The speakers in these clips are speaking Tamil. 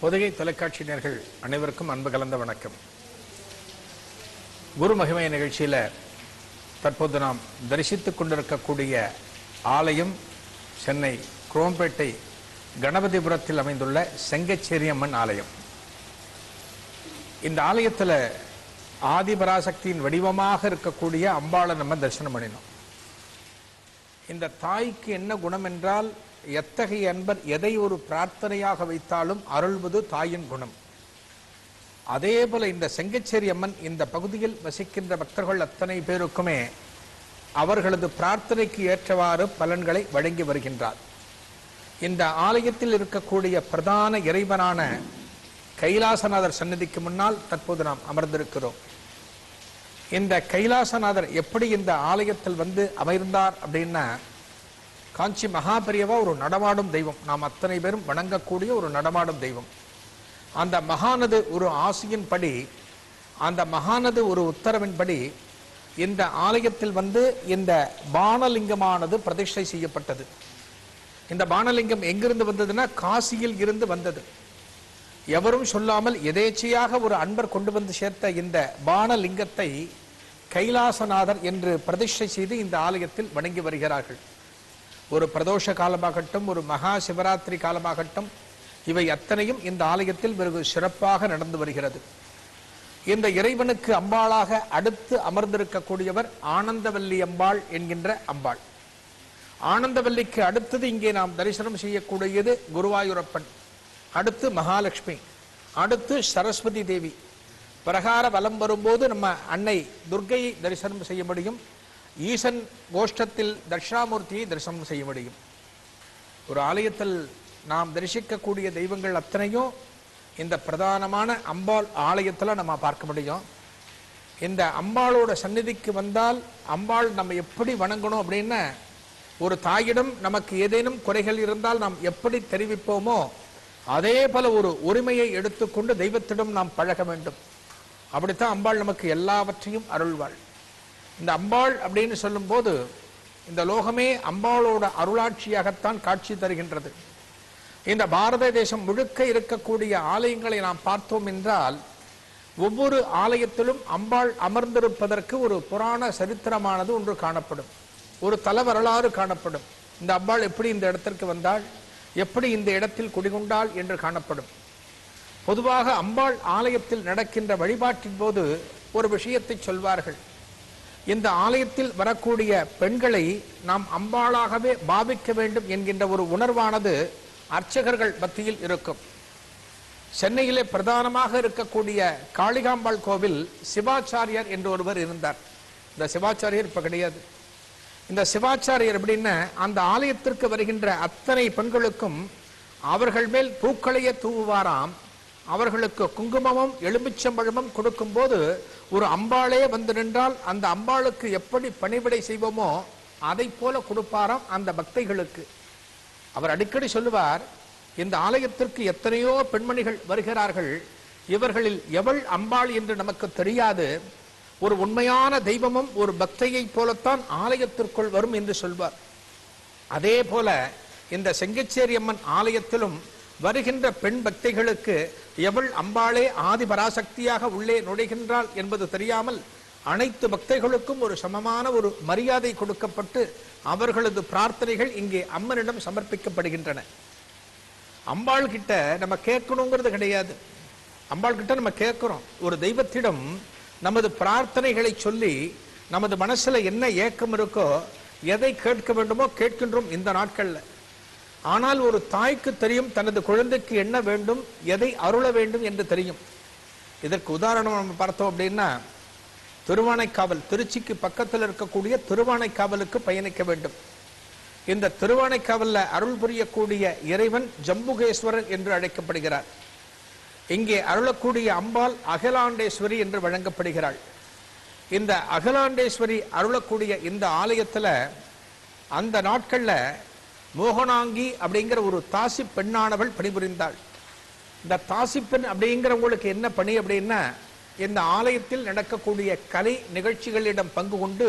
பொதிகை தொலைக்காட்சி நேயர்கள் அனைவருக்கும் அன்பு கலந்த வணக்கம். குரு மகிமை நிகழ்ச்சியில் தற்போது நாம் தரிசித்துக் கொண்டிருக்கக்கூடிய ஆலயம் சென்னை குரோம்பேட்டை கணபதிபுரத்தில் அமைந்துள்ள செங்கச்சேரியம்மன் ஆலயம். இந்த ஆலயத்தில் ஆதிபராசக்தியின் வடிவமாக இருக்கக்கூடிய அம்பாளை நம்ம தரிசனம் பண்ணினோம். இந்த தாய்க்கு என்ன குணம் என்றால், எத்தகைய அன்பர் எதை ஒரு பிரார்த்தனையாக வைத்தாலும் அருள்வது தாயின் குணம். அதே போல இந்த செங்கச்சேரி அம்மன் இந்த பகுதியில் வசிக்கின்ற பக்தர்கள் அத்தனை பேருக்குமே அவர்களது பிரார்த்தனைக்கு ஏற்றவாறு பலன்களை வழங்கி வருகின்றார். இந்த ஆலயத்தில் இருக்கக்கூடிய பிரதான இறைவனான கைலாசநாதர் சன்னதிக்கு முன்னால் தற்போது நாம் அமர்ந்திருக்கிறோம். இந்த கைலாசநாதர் எப்படி இந்த ஆலயத்தில் வந்து அமர்ந்தார் அப்படின்னா, காஞ்சி மகாபெரியவா ஒரு நடமாடும் தெய்வம், நாம் அத்தனை பேரும் வணங்கக்கூடிய ஒரு நடமாடும் தெய்வம். அந்த மகானது ஒரு ஆசையின்படி, அந்த மகானது ஒரு உத்தரவின்படி இந்த ஆலயத்தில் வந்து இந்த பானலிங்கமானது பிரதிஷ்டை செய்யப்பட்டது. இந்த பானலிங்கம் எங்கிருந்து வந்ததுன்னா, காசியில் இருந்து வந்தது. எவரும் சொல்லாமல் எதேச்சையாக ஒரு அன்பர் கொண்டு வந்து சேர்த்த இந்த பானலிங்கத்தை கைலாசநாதர் என்று பிரதிஷ்டை செய்து இந்த ஆலயத்தில் வணங்கி வருகிறார்கள். ஒரு பிரதோஷ காலமாகட்டும், ஒரு மகா சிவராத்திரி காலமாகட்டும், இவை அத்தனையும் இந்த ஆலயத்தில் வெகு சிறப்பாக நடந்து வருகிறது. இந்த இறைவனுக்கு அம்பாளாக அடுத்து அமர்ந்திருக்கக்கூடியவர் ஆனந்தவல்லி அம்பாள் என்கின்ற அம்பாள். ஆனந்தவல்லிக்கு அடுத்தது இங்கே நாம் தரிசனம் செய்யக்கூடியது குருவாயூரப்பன், அடுத்து மகாலட்சுமி, அடுத்து சரஸ்வதி தேவி. பிரகார வலம் வரும்போது நம்ம அன்னை துர்க்கையை தரிசனம் செய்ய முடியும். ஈசன் கோஷ்டத்தில் தட்சிணாமூர்த்தியை தரிசனம் செய்ய முடியும். ஒரு ஆலயத்தில் நாம் தரிசிக்கக்கூடிய தெய்வங்கள் அத்தனையும் இந்த பிரதானமான அம்பாள் ஆலயத்தில் நம்ம பார்க்க முடியும். இந்த அம்பாளோட சந்நிதிக்கு வந்தால் அம்பாள் நம்ம எப்படி வணங்கணும் அப்படின்னா, ஒரு தாயிடம் நமக்கு ஏதேனும் குறைகள் இருந்தால் நாம் எப்படி தெரிவிப்போமோ அதே போல ஒரு உரிமையை எடுத்துக்கொண்டு தெய்வத்திடம் நாம் பழக வேண்டும். அப்படித்தான் அம்பாள் நமக்கு எல்லாவற்றையும் அருள்வாள். இந்த அம்பாள் அப்படின்னு சொல்லும் போது இந்த லோகமே அம்பாளோட அருளாட்சியாகத்தான் காட்சி தருகின்றது. இந்த பாரத தேசம் முழுக்க இருக்கக்கூடிய ஆலயங்களை நாம் பார்த்தோம் என்றால், ஒவ்வொரு ஆலயத்திலும் அம்பாள் அமர்ந்திருப்பதற்கு ஒரு புராண சரித்திரமானது ஒன்று காணப்படும், ஒரு தல வரலாறு காணப்படும். இந்த அம்பாள் எப்படி இந்த இடத்திற்கு வந்தாள், எப்படி இந்த இடத்தில் குடிகொண்டாள் என்று காணப்படும். பொதுவாக அம்பாள் ஆலயத்தில் நடக்கின்ற வழிபாட்டின் போது ஒரு விஷயத்தை சொல்வார்கள். இந்த ஆலயத்தில் வரக்கூடிய பெண்களை நாம் அம்பாளாகவே பாவிக்க வேண்டும் என்கின்ற ஒரு உணர்வானது அர்ச்சகர்கள் மத்தியில் இருக்கும். சென்னையிலே பிரதானமாக இருக்கக்கூடிய காளிகாம்பாள் கோவில் சிவாச்சாரியர் என்று ஒருவர் இருந்தார். இந்த சிவாச்சாரியர் இப்ப கிடையாது. இந்த சிவாச்சாரியர் எப்படின்னா, அந்த ஆலயத்திற்கு வருகின்ற அத்தனை பெண்களுக்கும் அவர்கள் மேல் பூக்களையே தூவுவாராம். அவர்களுக்கு குங்குமமும் எலுமிச்சம்பழமும் கொடுக்கும் போது ஒரு அம்பாளே வந்து நின்றால் அந்த அம்பாளுக்கு எப்படி பணிவிடை செய்வோமோ அதை போல கொடுப்பாராம் அந்த பக்தைகளுக்கு. அவர் அடிக்கடி சொல்லுவார், இந்த ஆலயத்திற்கு எத்தனையோ பெண்மணிகள் வருகிறார்கள், இவர்களில் எவள் அம்பாள் என்று நமக்கு தெரியாது, ஒரு உண்மையான தெய்வமும் ஒரு பக்தையை போலத்தான் ஆலயத்திற்குள் வரும் என்று சொல்வார். அதே போல இந்த செங்கச்சேரி அம்மன் ஆலயத்திலும் வருகின்ற பெண் பக்தைகளுக்கு எவள் அம்பாளே ஆதிபராசக்தியாக உள்ளே நுழைகின்றாள் என்பது தெரியாமல் அனைத்து பக்தைகளுக்கும் ஒரு சமமான ஒரு மரியாதை கொடுக்கப்பட்டு அவர்களது பிரார்த்தனைகள் இங்கே அம்மனிடம் சமர்ப்பிக்கப்படுகின்றன. அம்பாள் கிட்ட நம்ம கேட்கணுங்கிறது கிடையாது. அம்பாள் கிட்ட நம்ம கேட்கிறோம். ஒரு தெய்வத்திடம் நமது பிரார்த்தனைகளை சொல்லி நமது மனசுல என்ன ஏக்கம் இருக்கோ, எதை கேட்க வேண்டுமோ கேட்கின்றோம் இந்த நாட்கள்ல. ஆனால் ஒரு தாய்க்கு தெரியும் தனது குழந்தைக்கு என்ன வேண்டும், எதை அருள வேண்டும் என்று தெரியும். இதற்கு உதாரணம் நம்ம பார்த்தோம் அப்படின்னா, திருவானைக்காவல், திருச்சிக்கு பக்கத்தில் இருக்கக்கூடிய திருவானைக்காவலுக்கு பயணிக்க வேண்டும். இந்த திருவானைக்காவல்ல அருள் புரியக்கூடிய இறைவன் ஜம்புகேஸ்வரர் என்று அழைக்கப்படுகிறார். இங்கே அருளக்கூடிய அம்பாள் அகிலாண்டேஸ்வரி என்று வழங்கப்படுகிறாள். இந்த அகிலாண்டேஸ்வரி அருளக்கூடிய இந்த ஆலயத்துல அந்த நாட்கள்ல மோகனாங்கி அப்படிங்கிற ஒரு தாசி பெண்ணானவள் பணிபுரிந்தாள். இந்த தாசி பெண் அப்படிங்கிறவங்களுக்கு என்ன பணி அப்படின்னா, இந்த ஆலயத்தில் நடக்கக்கூடிய கலை நிகழ்ச்சிகளிடம் பங்கு கொண்டு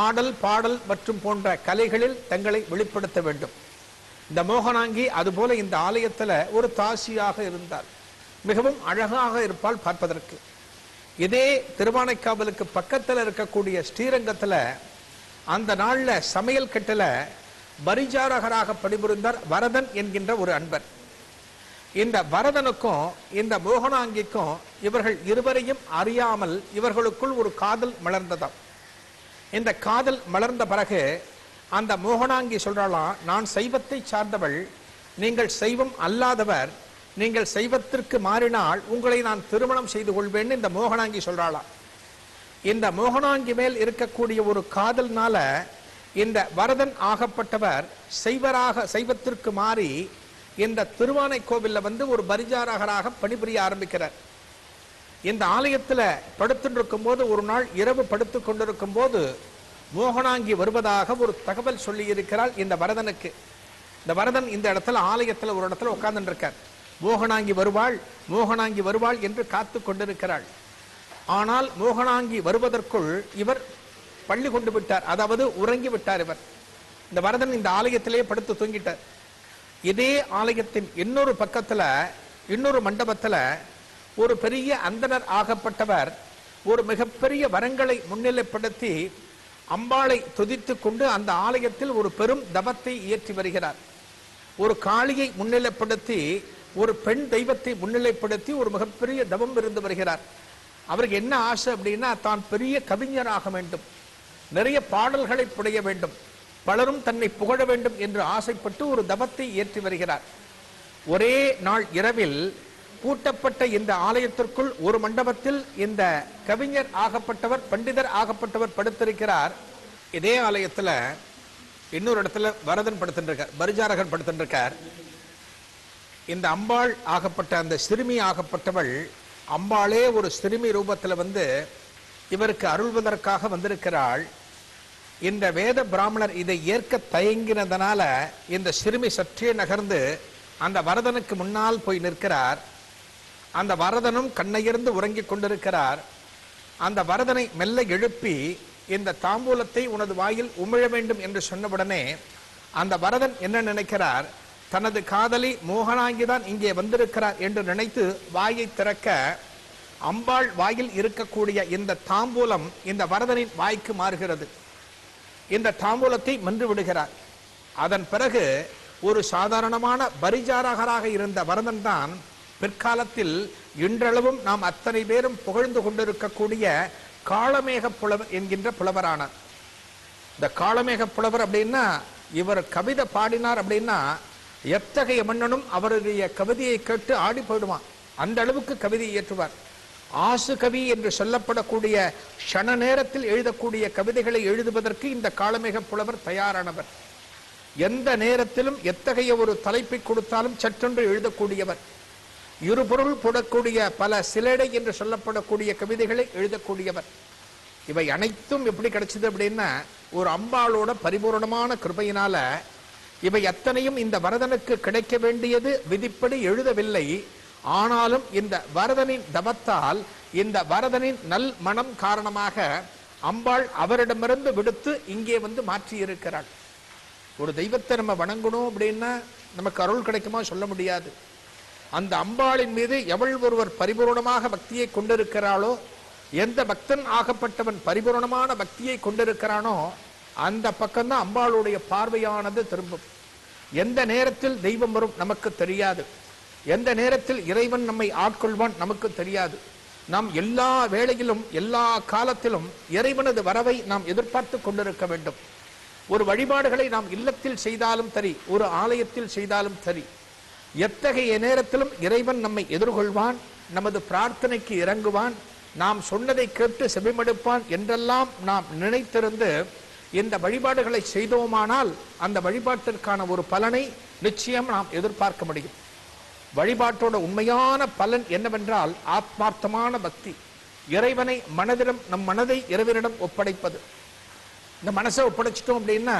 ஆடல் பாடல் மற்றும் போன்ற கலைகளில் தங்களை வெளிப்படுத்த வேண்டும். இந்த மோகனாங்கி அதுபோல இந்த ஆலயத்துல ஒரு தாசியாக இருந்தார். மிகவும் அழகாக இருப்பாள் பார்ப்பதற்கு. இதே திருவானைக்காவலுக்கு பக்கத்துல இருக்கக்கூடிய ஸ்ரீரங்கத்துல அந்த நாள்ல சமையல் கட்டுல பரிசாரகராக பணிபுரிந்தார் வரதன் என்கின்ற ஒரு அன்பர். இந்த வரதனுக்கும் இந்த மோகனாங்கிக்கும் இவர்கள் இருவரையும் அறியாமல் இவர்களுக்குள் ஒரு காதல் மலர்ந்ததாம். இந்த காதல் மலர்ந்த பிறகு அந்த மோகனாங்கி சொல்றாளாம், நான் சைவத்தை சார்ந்தவள், நீங்கள் சைவம் அல்லாதவர், நீங்கள் சைவத்திற்கு மாறினால் உங்களை நான் திருமணம் செய்து கொள்வேன்னு இந்த மோகனாங்கி சொல்றாளாம். இந்த மோகனாங்கி மேல் இருக்கக்கூடிய ஒரு காதல்னால இந்த வரதன் ஆகப்பட்டவர் சைவத்திற்கு மாறி இந்த திருவானைக்கோவில்ல வந்து ஒரு பரிசாரகராக பணிபுரிய ஆரம்பிக்கிறார். இந்த ஆலயத்துல படுத்துட்டு இருக்கும் போது ஒரு நாள் இரவு படுத்து கொண்டிருக்கும் போது மோகனாங்கி வருவதாக ஒரு தகவல் சொல்லி இருக்கிறாள் இந்த வரதனுக்கு. இந்த வரதன் இந்த இடத்துல ஆலயத்துல ஒரு இடத்துல உட்கார்ந்து இருக்கார். மோகனாங்கி வருவாள், மோகனாங்கி வருவாள் என்று காத்து கொண்டிருக்கிறாள். ஆனால் மோகனாங்கி வருவதற்குள் இவர் பள்ளி கொண்டு விட்டார், அதாவது உறங்கி விட்டார். இவர் இந்த வரதன் இந்த ஆலயத்திலேயே படுத்து தூங்கிட்டார். இதே ஆலயத்தின் இன்னொரு பக்கத்துல இன்னொரு மண்டபத்துல ஒரு பெரிய அந்தனர் ஆகப்பட்டவர் ஒரு மிகப்பெரிய வரங்களை முன்னிலைப்படுத்தி அம்பாளை துதித்து கொண்டு அந்த ஆலயத்தில் ஒரு பெரும் தவத்தை இயற்றி வருகிறார். ஒரு காளியை முன்னிலைப்படுத்தி ஒரு பெண் தெய்வத்தை முன்னிலைப்படுத்தி ஒரு மிகப்பெரிய தவம் இருந்து வருகிறார். அவருக்கு என்ன ஆசை அப்படின்னா, தான் பெரிய கவிஞராக வேண்டும், நிறைய பாடல்களை புடைய வேண்டும், பலரும் தன்னை புகழ வேண்டும் என்று ஆசைப்பட்டு ஒரு தவத்தை இயற்றி வருகிறார். ஒரே நாள் இரவில் பூட்டப்பட்ட இந்த ஆலயத்திற்குள் ஒரு மண்டபத்தில் இந்த கவிஞர் ஆகப்பட்டவர் பண்டிதர் ஆகப்பட்டவர் படுத்திருக்கிறார். இதே ஆலயத்துல இன்னொரு இடத்துல வரதன் படுத்திருக்கார், பரிசாரகர் படுத்திருக்கார். இந்த அம்பாள் ஆகப்பட்ட அந்த சிறுமி ஆகப்பட்டவள் அம்பாளே ஒரு சிறுமி ரூபத்துல வந்து இவருக்கு அருள்வதற்காக வந்திருக்கிறாள். இந்த வேத பிராமணர் இதை ஏற்க தயங்கினதனால இந்த சிறுமி சற்றே நகர்ந்து அந்த வரதனுக்கு முன்னால் போய் நிற்கிறார். அந்த வரதனும் கண்ணையிருந்து உறங்கிக் கொண்டிருக்கிறார். அந்த வரதனை மெல்ல எழுப்பி இந்த தாம்பூலத்தை உனது வாயில் உமிழ வேண்டும் என்று சொன்னவுடனே அந்த வரதன் என்ன நினைக்கிறார், தனது காதலி மோகனாங்கிதான் இங்கே வந்திருக்கிறார் என்று நினைத்து வாயை திறக்க அம்பாள் வாயில் இருக்கக்கூடிய இந்த தாம்பூலம் இந்த வரதனின் வாய்க்கு மாறுகிறது. இந்த தாம்பூலத்தை மென்று விடுகிறார். அதன் பிறகு ஒரு சாதாரணமான பரிசாரகராக இருந்த வரதன் தான் பிற்காலத்தில் இன்றளவும் நாம் அத்தனை பேரும் புகழ்ந்து கொண்டிருக்கக்கூடிய காளமேக புலவர் என்கின்ற புலவரானார். இந்த காளமேக புலவர் அப்படின்னா இவர் கவிதை பாடினார் அப்படின்னா எத்தகைய மன்னனும் அவருடைய கவிதையை கேட்டு ஆடி போயிடுவான். அந்த அளவுக்கு கவிதை இயற்றுவார். ஆசு கவி என்று சொல்லப்படக்கூடிய க்ஷண நேரத்தில் எழுதக்கூடிய கவிதைகளை எழுதுவதற்கு இந்த காளமேக புலவர் தயாரானவர். எந்த நேரத்திலும் எத்தகைய ஒரு தலைப்பை கொடுத்தாலும் சற்றென்று எழுதக்கூடியவர். இருபொருள் போடக்கூடிய பல சிலேடை என்று சொல்லப்படக்கூடிய கவிதைகளை எழுதக்கூடியவர். இவை அனைத்தும் எப்படி கிடைச்சது அப்படின்னா ஒரு அம்பாளோட பரிபூர்ணமான கிருபையினால இவை அத்தனையும் இந்த வரதனுக்கு கிடைக்க வேண்டியது விதிப்படி எழுதவில்லை. ஆனாலும் இந்த வரதனின் தவத்தால் இந்த வரதனின் நல் மனம் காரணமாக அம்பாள் அவரிடமிருந்து விடுத்து இங்கே வந்து மாற்றி இருக்கிறாள். ஒரு தெய்வத்தை நம்ம வணங்கணும் அப்படின்னா நமக்கு அருள் கிடைக்குமா சொல்ல முடியாது. அந்த அம்பாளின் மீது எவள் ஒருவர் பரிபூர்ணமாக பக்தியை கொண்டிருக்கிறாளோ, எந்த பக்தன் ஆகப்பட்டவன் பரிபூர்ணமான பக்தியை கொண்டிருக்கிறானோ அந்த பக்கம்தான் அம்பாளுடைய பார்வையானது திரும்பும். எந்த நேரத்தில் தெய்வம் வரும் நமக்கு தெரியாது, எந்த நேரத்தில் இறைவன் நம்மை ஆட்கொள்வான் நமக்கு தெரியாது. நாம் எல்லா வேளையிலும் எல்லா காலத்திலும் இறைவனது வரவை நாம் எதிர்பார்த்து கொண்டிருக்க வேண்டும். ஒரு வழிபாடுகளை நாம் இல்லத்தில் செய்தாலும் சரி, ஒரு ஆலயத்தில் செய்தாலும் சரி, எத்தகைய நேரத்திலும் இறைவன் நம்மை எதிர்கொள்வான், நமது பிரார்த்தனைக்கு இறங்குவான், நாம் சொன்னதை கேட்டு செவிமடுப்பான் என்றெல்லாம் நாம் நினைத்திருந்து இந்த வழிபாடுகளை செய்தோமானால் அந்த வழிபாட்டிற்கான ஒரு பலனை நிச்சயம் நாம் எதிர்பார்க்க முடியும். வழிபாட்டோட உண்மையான பலன் என்னவென்றால் ஆத்மார்த்தமான பக்தி, இறைவனை மனதிடம் நம் மனதை இறைவனிடம் ஒப்படைப்பது. இந்த மனசை ஒப்படைச்சிட்டோம் அப்படின்னா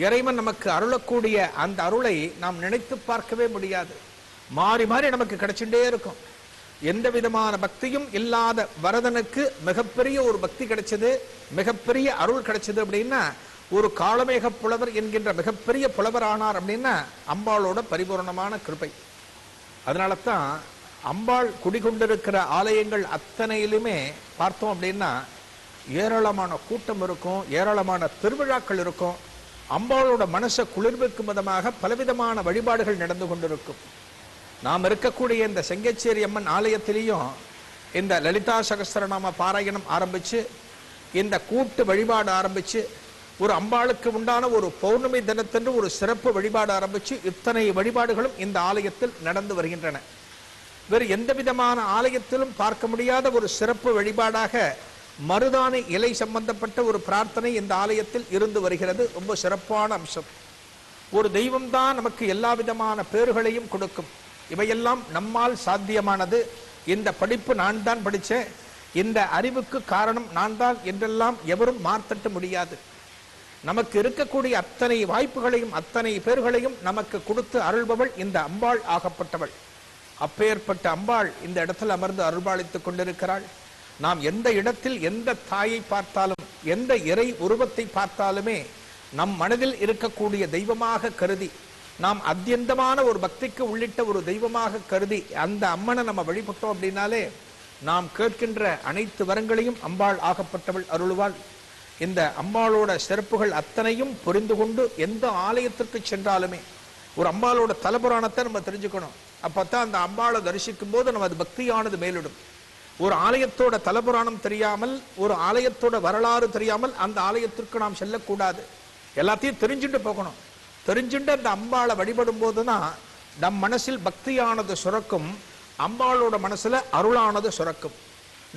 இறைவன் நமக்கு அருளக்கூடிய அந்த அருளை நாம் நினைத்து பார்க்கவே முடியாது. மாறி மாறி நமக்கு கிடைச்சுட்டே இருக்கும். எந்த விதமான பக்தியும் இல்லாத வரதனுக்கு மிகப்பெரிய ஒரு பக்தி கிடைச்சது, மிகப்பெரிய அருள் கிடைச்சது அப்படின்னா ஒரு காளமேக புலவர் என்கின்ற மிகப்பெரிய புலவர் ஆனார் அப்படின்னா அம்பாளோட பரிபூர்ணமான கிருபை. அதனால தான் அம்பாள் குடிகொண்டிருக்கிற ஆலயங்கள் அத்தனையிலுமே பார்த்தோம் அப்படின்னா ஏராளமான கூட்டம் இருக்கும், ஏராளமான திருவிழாக்கள் இருக்கும். அம்பாளோட மனசை குளிர்விக்கும் விதமாக பலவிதமான வழிபாடுகள் நடந்து கொண்டிருக்கும். நாம் இருக்கக்கூடிய இந்த செங்கச்சேரி அம்மன் ஆலயத்திலையும் இந்த லலிதா சகஸ்ரநாம பாராயணம் ஆரம்பிச்சு, இந்த கூட்டு வழிபாடு ஆரம்பிச்சு, ஒரு அம்பாளுக்கு உண்டான ஒரு பௌர்ணமி தினத்தன்று ஒரு சிறப்பு வழிபாடு ஆரம்பிச்சு, இத்தனை வழிபாடுகளும் இந்த ஆலயத்தில் நடந்து வருகின்றன. வேறு எந்த விதமான ஆலயத்திலும் பார்க்க முடியாத ஒரு சிறப்பு வழிபாடாக மருதாணி இலை சம்பந்தப்பட்ட ஒரு பிரார்த்தனை இந்த ஆலயத்தில் இருந்து வருகிறது. ரொம்ப சிறப்பான அம்சம். ஒரு தெய்வம்தான் நமக்கு எல்லா விதமான பேர்களையும் கொடுக்கும். இவையெல்லாம் நம்மால் சாத்தியமானது. இந்த படிப்பு நான் தான் படித்தேன், இந்த அறிவுக்கு காரணம் நான் தான் என்றெல்லாம் எவரும் மார்த்தட்ட முடியாது. நமக்கு இருக்கக்கூடிய அத்தனை வாய்ப்புகளையும் அத்தனை பேர்களையும் நமக்கு கொடுத்து அருள்பவள் இந்த அம்பாள் ஆகப்பட்டவள். அப்பேற்பட்ட அம்பாள் இந்த இடத்தில் அமர்ந்து அருள்பாலித்துக் கொண்டிருக்கிறாள். நாம் எந்த இடத்தில் எந்த தாயை பார்த்தாலும், எந்த இறை உருவத்தை பார்த்தாலுமே நம் மனதில் இருக்கக்கூடிய தெய்வமாக கருதி, நாம் அத்தியந்தமான ஒரு பக்திக்கு உள்ளிட்ட ஒரு தெய்வமாக கருதி அந்த அம்மனை நம்ம வழிபட்டோம் அப்படின்னாலே நாம் கேட்கின்ற அனைத்து வரங்களையும் அம்பாள் ஆகப்பட்டவள் அருள்வாள். இந்த அம்பாளோட சிறப்புகள் அத்தனையும் புரிந்து கொண்டு எந்த ஆலயத்திற்கு சென்றாலுமே ஒரு அம்பாளோட தலபுராணத்தை நம்ம தெரிஞ்சுக்கணும். அப்பத்தான் அந்த அம்பாளை தரிசிக்கும் போது நமது பக்தியானது மேலிடும். ஒரு ஆலயத்தோட தலபுராணம் தெரியாமல், ஒரு ஆலயத்தோட வரலாறு தெரியாமல் அந்த ஆலயத்திற்கு நாம் செல்லக்கூடாது. எல்லாத்தையும் தெரிஞ்சுட்டு போகணும். தெரிஞ்சுட்டு அந்த அம்பாளை வழிபடும் போதுதான் நம் மனசில் பக்தியானது சுரக்கும், அம்பாளோட மனசுல அருளானது சுரக்கும்.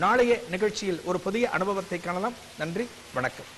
நாளைய நிகழ்ச்சியில் ஒரு புதிய அனுபவத்தை காணலாம். நன்றி, வணக்கம்.